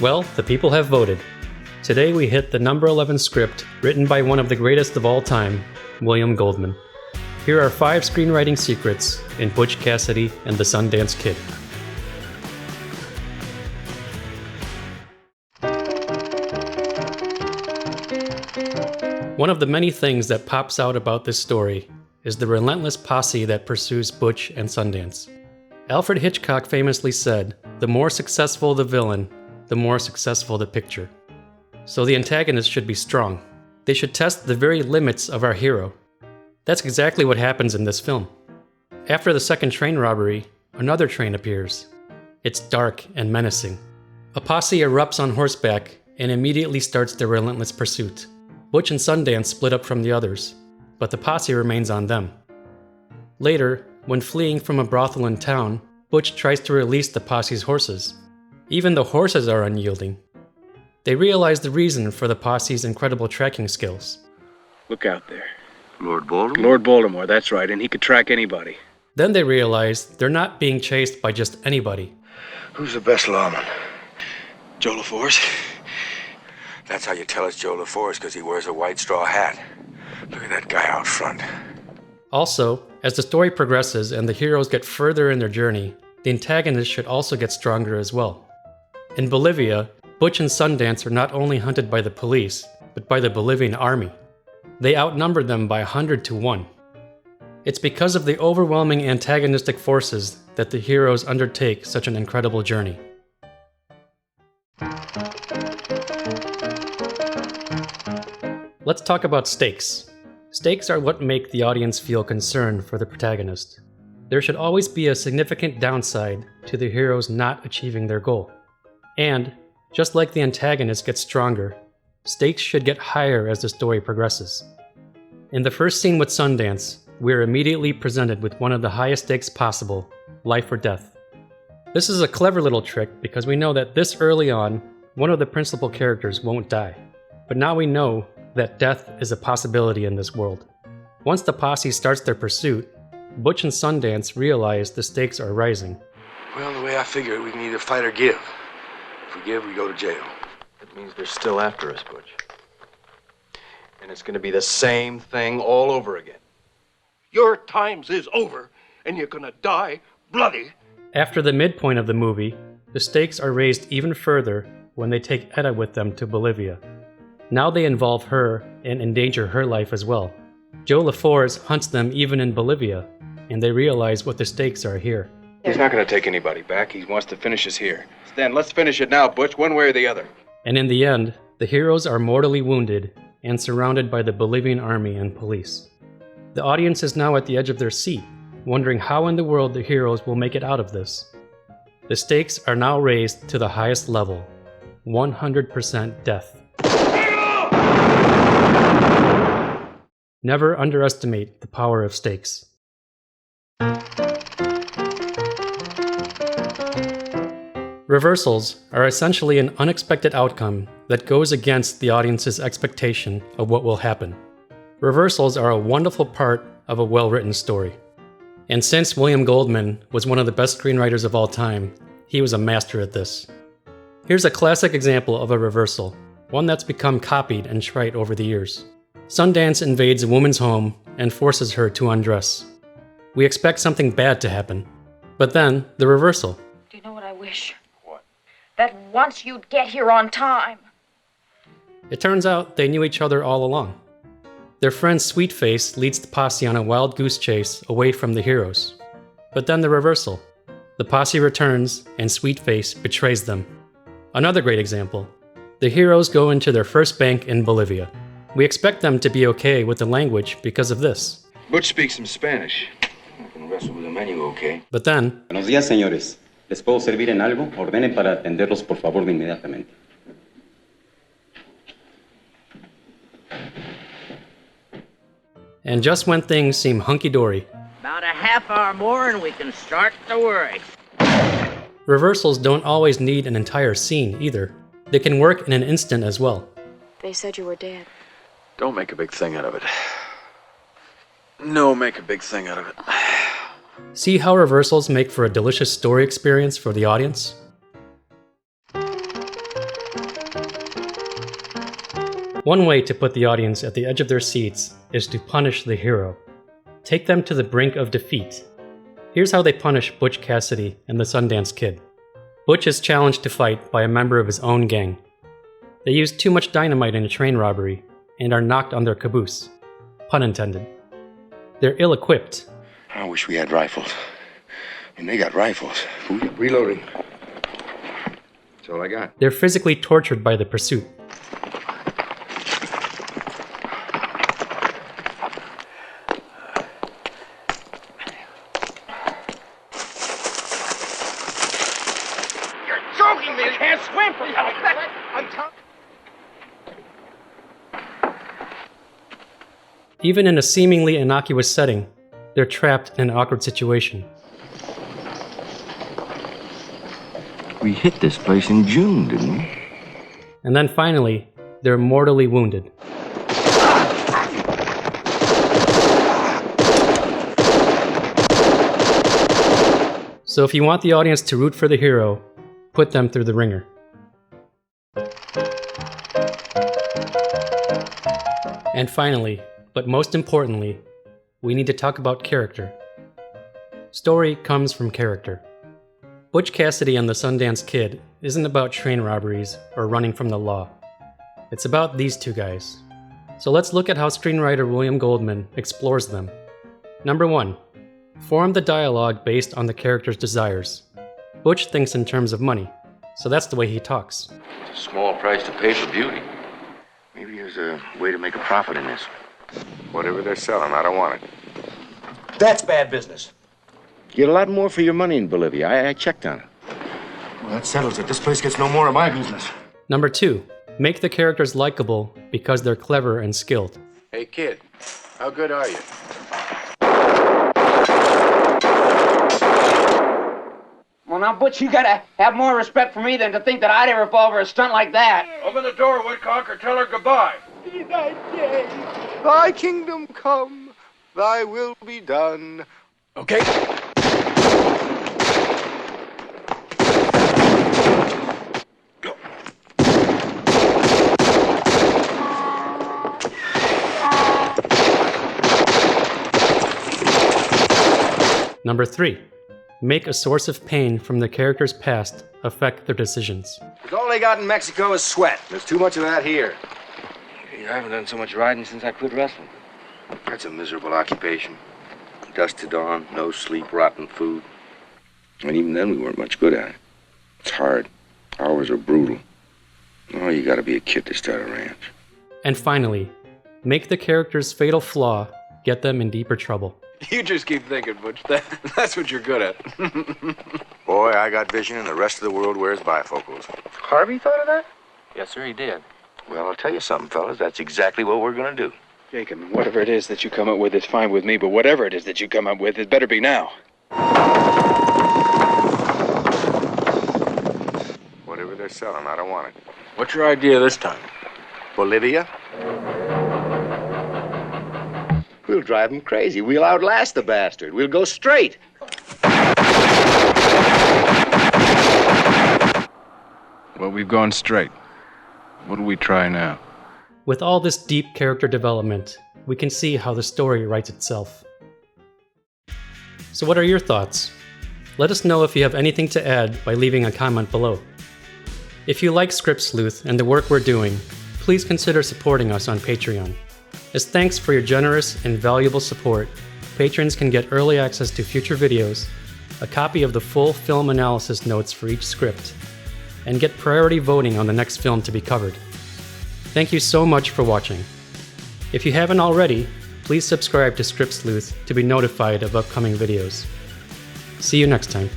Well, the people have voted. Today we hit the number 11 script written by one of the greatest of all time, William Goldman. Here are 5 screenwriting secrets in Butch Cassidy and the Sundance Kid. One of the many things that pops out about this story is the relentless posse that pursues Butch and Sundance. Alfred Hitchcock famously said, "The more successful the villain, the more successful the picture." So the antagonist should be strong. They should test the very limits of our hero. That's exactly what happens in this film. After the second train robbery, another train appears. It's dark and menacing. A posse erupts on horseback and immediately starts their relentless pursuit. Butch and Sundance split up from the others, but the posse remains on them. Later, when fleeing from a brothel in town, Butch tries to release the posse's horses. Even the horses are unyielding. They realize the reason for the posse's incredible tracking skills. Look out there. Lord Baltimore? Lord Baltimore, that's right, and he could track anybody. Then they realize they're not being chased by just anybody. Who's the best lawman? Joe LaForce. That's how you tell it's Joe LaForce, because he wears a white straw hat. Look at that guy out front. Also, as the story progresses and the heroes get further in their journey, the antagonist should also get stronger as well. In Bolivia, Butch and Sundance are not only hunted by the police, but by the Bolivian army. They outnumber them by 100 to 1. It's because of the overwhelming antagonistic forces that the heroes undertake such an incredible journey. Let's talk about stakes. Stakes are what make the audience feel concerned for the protagonist. There should always be a significant downside to the heroes not achieving their goal. And, just like the antagonist gets stronger, stakes should get higher as the story progresses. In the first scene with Sundance, we are immediately presented with one of the highest stakes possible, life or death. This is a clever little trick because we know that this early on, one of the principal characters won't die. But now we know that death is a possibility in this world. Once the posse starts their pursuit, Butch and Sundance realize the stakes are rising. Well, the way I figure it, we can either fight or give. If we give, we go to jail. That means they're still after us, Butch. And it's gonna be the same thing all over again. Your times is over, and you're gonna die bloody. After the midpoint of the movie, the stakes are raised even further when they take Etta with them to Bolivia. Now they involve her and endanger her life as well. Joe LaForce hunts them even in Bolivia, and they realize what the stakes are here. He's not gonna take anybody back. He wants to finish us here. Then let's finish it now, Butch, one way or the other. And in the end, the heroes are mortally wounded and surrounded by the Bolivian army and police. The audience is now at the edge of their seat, wondering how in the world the heroes will make it out of this. The stakes are now raised to the highest level, 100% death. Never underestimate the power of stakes. Reversals are essentially an unexpected outcome that goes against the audience's expectation of what will happen. Reversals are a wonderful part of a well-written story. And since William Goldman was one of the best screenwriters of all time, he was a master at this. Here's a classic example of a reversal, one that's become copied and trite over the years. Sundance invades a woman's home and forces her to undress. We expect something bad to happen, but then the reversal. Do you know what I wish? What? That once you'd get here on time. It turns out they knew each other all along. Their friend Sweetface leads the posse on a wild goose chase away from the heroes. But then the reversal. The posse returns and Sweetface betrays them. Another great example. The heroes go into their first bank in Bolivia. We expect them to be okay with the language because of this. Butch speaks some Spanish. I can wrestle with the menu, okay? But then, Buenos días, señores. ¿Les puedo servir en algo? Ordenen para atenderlos, por favor, de inmediatamente. and just when things seem hunky-dory, About a half hour more and we can start to worry. reversals don't always need an entire scene either. They can work in an instant as well. They said you were dead. Don't make a big thing out of it. No, make a big thing out of it. See how reversals make for a delicious story experience for the audience? One way to put the audience at the edge of their seats is to punish the hero. Take them to the brink of defeat. Here's how they punish Butch Cassidy and the Sundance Kid. Butch is challenged to fight by a member of his own gang. They use too much dynamite in a train robbery and are knocked on their caboose. Pun intended. They're ill-equipped. I wish we had rifles. And they got rifles. Reloading. That's all I got. They're physically tortured by the pursuit. You're joking me! I can't swim for Even in a seemingly innocuous setting, they're trapped in an awkward situation. We hit this place in June, didn't we? And then finally, they're mortally wounded. So if you want the audience to root for the hero, put them through the ringer. And finally, but most importantly, we need to talk about character. Story comes from character. Butch Cassidy and the Sundance Kid isn't about train robberies or running from the law. It's about these two guys. So let's look at how screenwriter William Goldman explores them. Number 1. Form the dialogue based on the character's desires. Butch thinks in terms of money, so that's the way he talks. It's a small price to pay for beauty. Maybe there's a way to make a profit in this. Whatever they're selling, I don't want it. That's bad business. You get a lot more for your money in Bolivia. I checked on it. Well, that settles it. This place gets no more of my business. Number 2. Make the characters likable because they're clever and skilled. Hey, kid, how good are you? Well, now, Butch, you gotta have more respect for me than to think that I'd ever fall for a stunt like that. Open the door, Woodcock, or tell her goodbye. Thy kingdom come, thy will be done. Okay. Number 3. Make a source of pain from the character's past affect their decisions. Because all they got in Mexico is sweat. There's too much of that here. I haven't done so much riding since I quit wrestling. That's a miserable occupation. Dusk to dawn, no sleep, rotten food. And even then, we weren't much good at it. It's hard. Hours are brutal. Oh, you gotta be a kid to start a ranch. And finally, make the character's fatal flaw get them in deeper trouble. You just keep thinking, Butch. That's what you're good at. Boy, I got vision and the rest of the world wears bifocals. Harvey thought of that? Yes, sir, he did. Well, I'll tell you something, fellas. That's exactly what we're gonna do. Jacob, whatever it is that you come up with is fine with me, but whatever it is that you come up with, it better be now. Whatever they're selling, I don't want it. What's your idea this time? Bolivia? We'll drive him crazy. We'll outlast the bastard. We'll go straight. Well, we've gone straight. What'll we try now? With all this deep character development, we can see how the story writes itself. So what are your thoughts? Let us know if you have anything to add by leaving a comment below. If you like Script Sleuth and the work we're doing, please consider supporting us on Patreon. As thanks for your generous and valuable support, patrons can get early access to future videos, a copy of the full film analysis notes for each script, and get priority voting on the next film to be covered. Thank you so much for watching. If you haven't already, please subscribe to Script Sleuth to be notified of upcoming videos. See you next time.